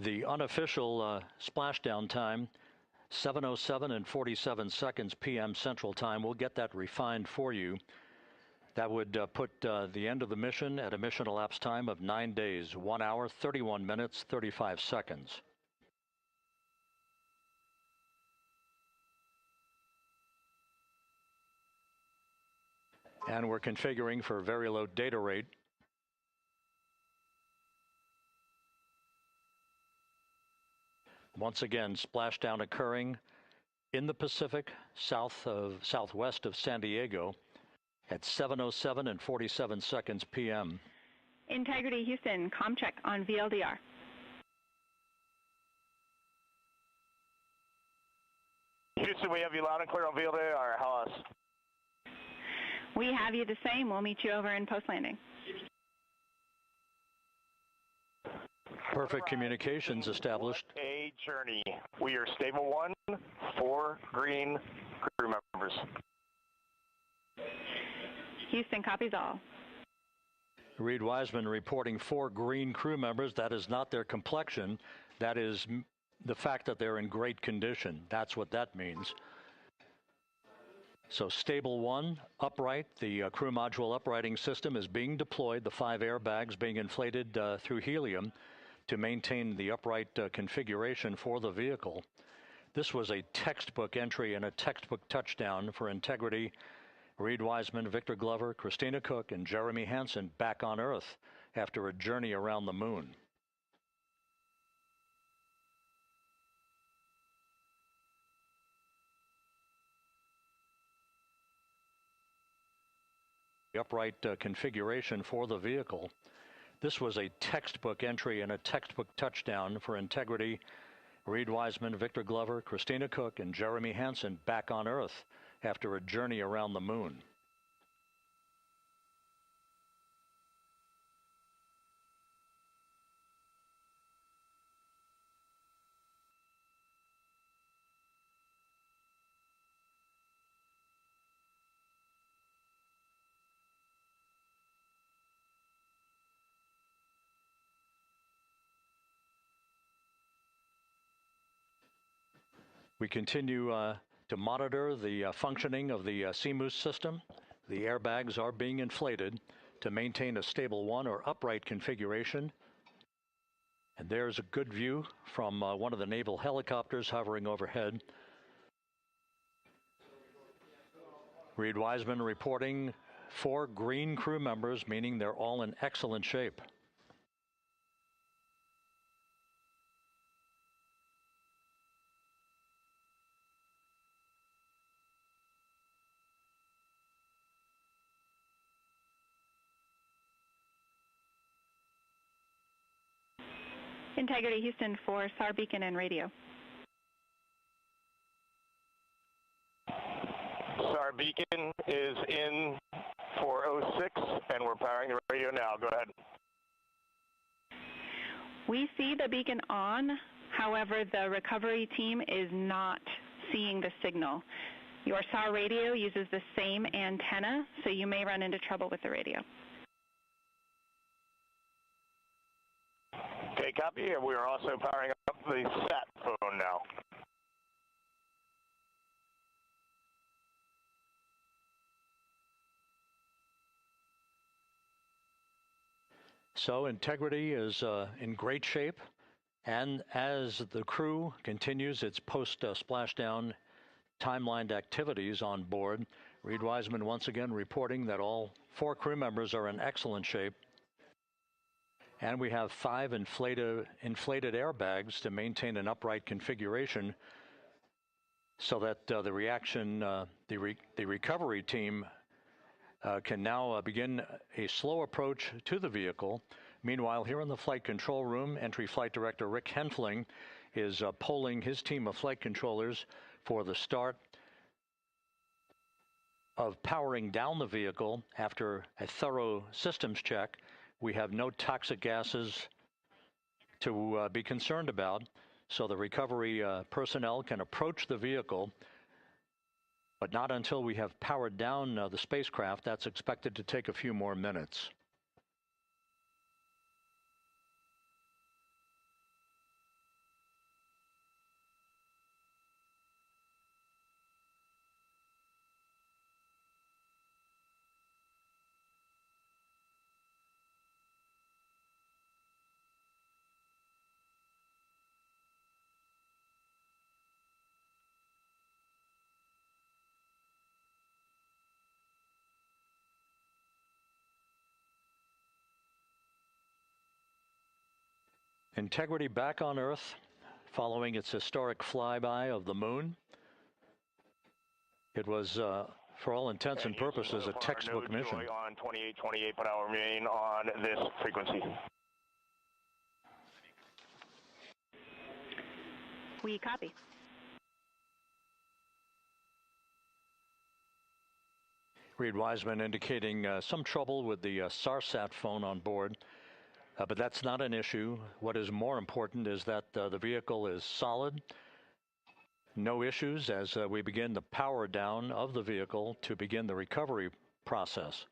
The unofficial splashdown time, 7:07 and 47 seconds p.m. Central Time. We'll get that refined for you. That would put the end of the mission at a mission elapsed time of 9 days, 1 hour, 31 minutes, 35 seconds. And we're configuring for very low data rate. Once again, splashdown occurring in the Pacific, southwest of San Diego at 7:07 and 47 seconds p.m. Integrity Houston, comm check on VLDR. Houston, we have you loud and clear on VLDR. How else? We have you the same. We'll meet you over in post-landing. Perfect communications established. A journey. We are stable 1, 4 green crew members. Houston copies all. Reed Wiseman reporting 4 green crew members. That is not their complexion. That is the fact that they're in great condition. That's what that means. So stable 1, upright. The crew module uprighting system is being deployed. The 5 airbags being inflated through helium to maintain the upright configuration for the vehicle. This was a textbook entry and a textbook touchdown for Integrity. Reed Wiseman, Victor Glover, Christina Cook, and Jeremy Hansen back on Earth after a journey around the moon. The upright configuration for the vehicle. This was a textbook entry and a textbook touchdown for Integrity. Reed Wiseman, Victor Glover, Christina Cook, and Jeremy Hansen back on Earth after a journey around the moon. We continue to monitor the functioning of the CMOOS system. The airbags are being inflated to maintain a stable 1 or upright configuration. And there's a good view from one of the naval helicopters hovering overhead. Reed Wiseman reporting 4 green crew members, meaning they're all in excellent shape. Integrity Houston for SAR beacon and radio. SAR beacon is in for 06, and we're powering the radio now. Go ahead. We see the beacon on. However, the recovery team is not seeing the signal. Your SAR radio uses the same antenna, so you may run into trouble with the radio. Okay, copy. And we are also powering up the sat phone now. So Integrity is in great shape, and as the crew continues its post-splashdown timelined activities on board, Reed Wiseman once again reporting that all 4 crew members are in excellent shape. And we have 5 inflated airbags to maintain an upright configuration so that the recovery team can now begin a slow approach to the vehicle. Meanwhile, here in the flight control room, Entry Flight Director Rick Henfling is polling his team of flight controllers for the start of powering down the vehicle after a thorough systems check. We have no toxic gases to be concerned about, so the recovery personnel can approach the vehicle, but not until we have powered down the spacecraft. That's expected to take a few more minutes. Integrity back on Earth following its historic flyby of the moon. It was, for all intents and purposes, a textbook mission. On 2828, but I'll remain on this frequency. We copy. Reed Wiseman indicating some trouble with the SARSAT phone on board, but that's not an issue. What is more important is that the vehicle is solid. No issues as we begin the power down of the vehicle to begin the recovery process.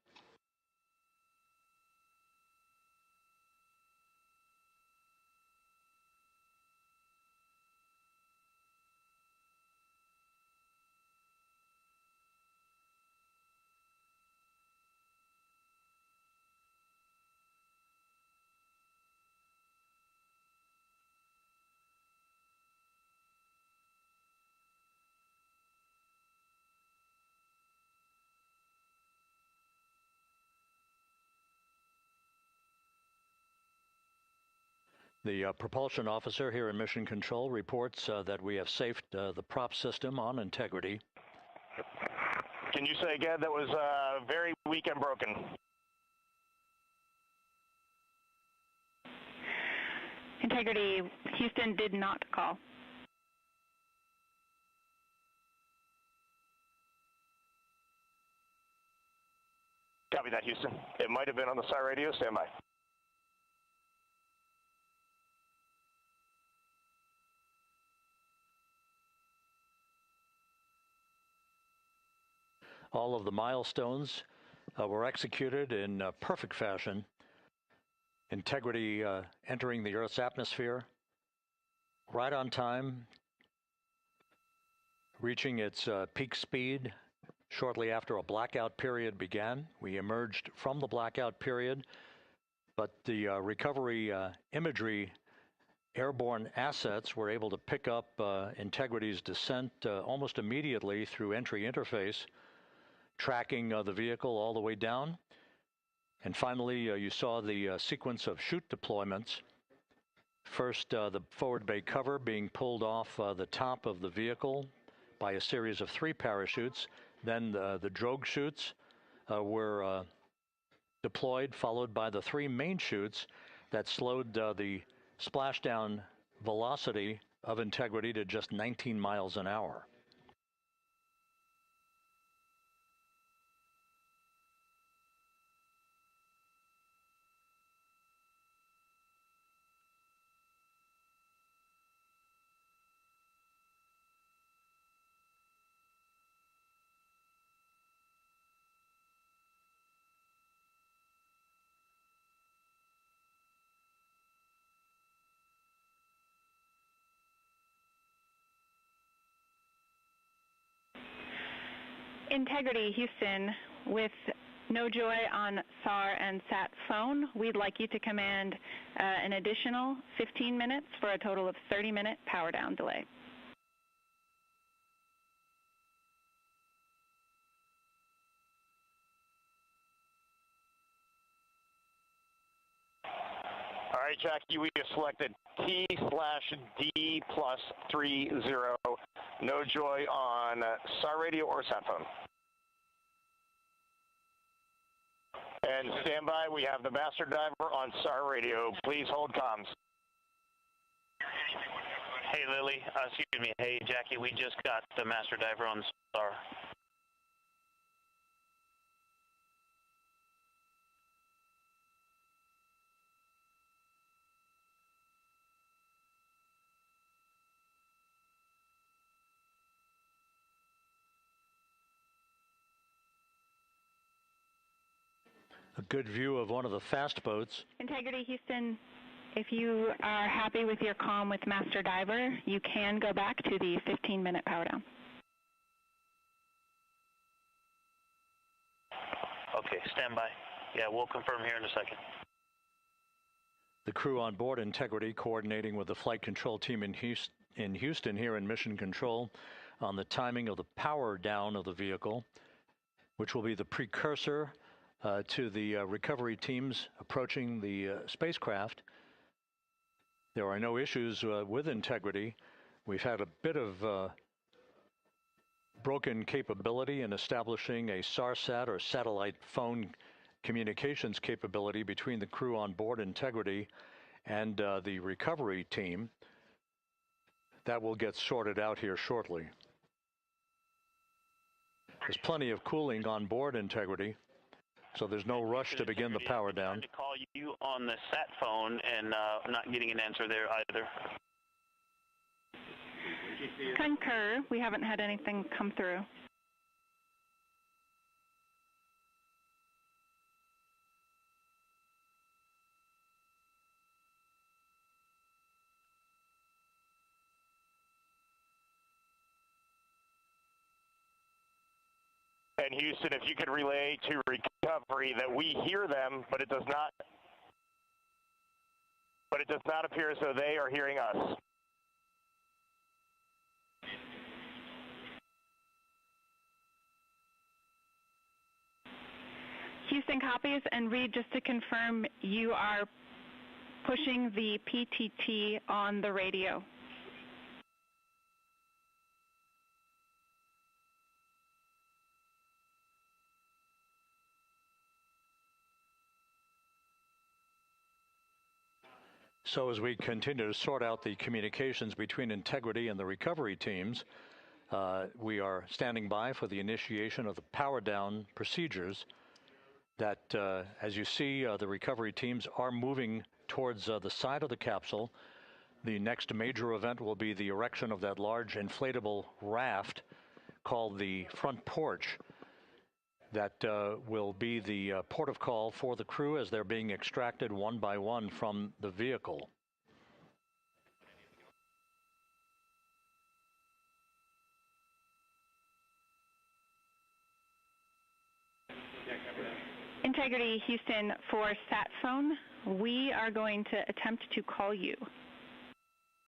The propulsion officer here in Mission Control reports that we have safed the prop system on Integrity. Can you say again? That was very weak and broken. Integrity, Houston did not call. Copy that, Houston. It might have been on the SAR radio. Stand by. All of the milestones were executed in perfect fashion. Integrity entering the Earth's atmosphere right on time, reaching its peak speed shortly after a blackout period began. We emerged from the blackout period, but the recovery imagery airborne assets were able to pick up Integrity's descent almost immediately through entry interface, tracking the vehicle all the way down. And finally, you saw the sequence of chute deployments. First, the forward bay cover being pulled off the top of the vehicle by a series of 3 parachutes. Then the drogue chutes were deployed, followed by the 3 main chutes that slowed the splashdown velocity of Integrity to just 19 miles an hour. Integrity, Houston, with No Joy on SAR and SAT phone, we'd like you to command an additional 15 minutes for a total of 30-minute power down delay. All right, Jackie, we have selected T/D+30. No Joy on SAR radio or SAT phone. And stand by, we have the master diver on SAR radio. Please hold comms. Hey, Lily. Excuse me. Hey, Jackie, we just got the master diver on SAR. A good view of one of the fast boats. Integrity, Houston, if you are happy with your comm with Master Diver, you can go back to the 15-minute power down. Okay, stand by. Yeah, we'll confirm here in a second. The crew on board Integrity coordinating with the flight control team in Houston here in Mission Control on the timing of the power down of the vehicle, which will be the precursor to the recovery teams approaching the spacecraft. There are no issues with integrity. We've had a bit of broken capability in establishing a SARSAT or satellite phone communications capability between the crew on board Integrity and the recovery team. That will get sorted out here shortly. There's plenty of cooling on board Integrity, so there's no rush to begin the power down. I tried to call you on the sat phone and not getting an answer there either. Concur. We haven't had anything come through. And Houston, if you could relay to recovery that we hear them, but it does not appear as though they are hearing us. Houston copies, and Reed, just to confirm, you are pushing the PTT on the radio. So as we continue to sort out the communications between Integrity and the recovery teams, we are standing by for the initiation of the power down procedures that, as you see, the recovery teams are moving towards the side of the capsule. The next major event will be the erection of that large inflatable raft called the front porch. That will be the port of call for the crew as they're being extracted one by one from the vehicle. Integrity, Houston, for sat phone, we are going to attempt to call you.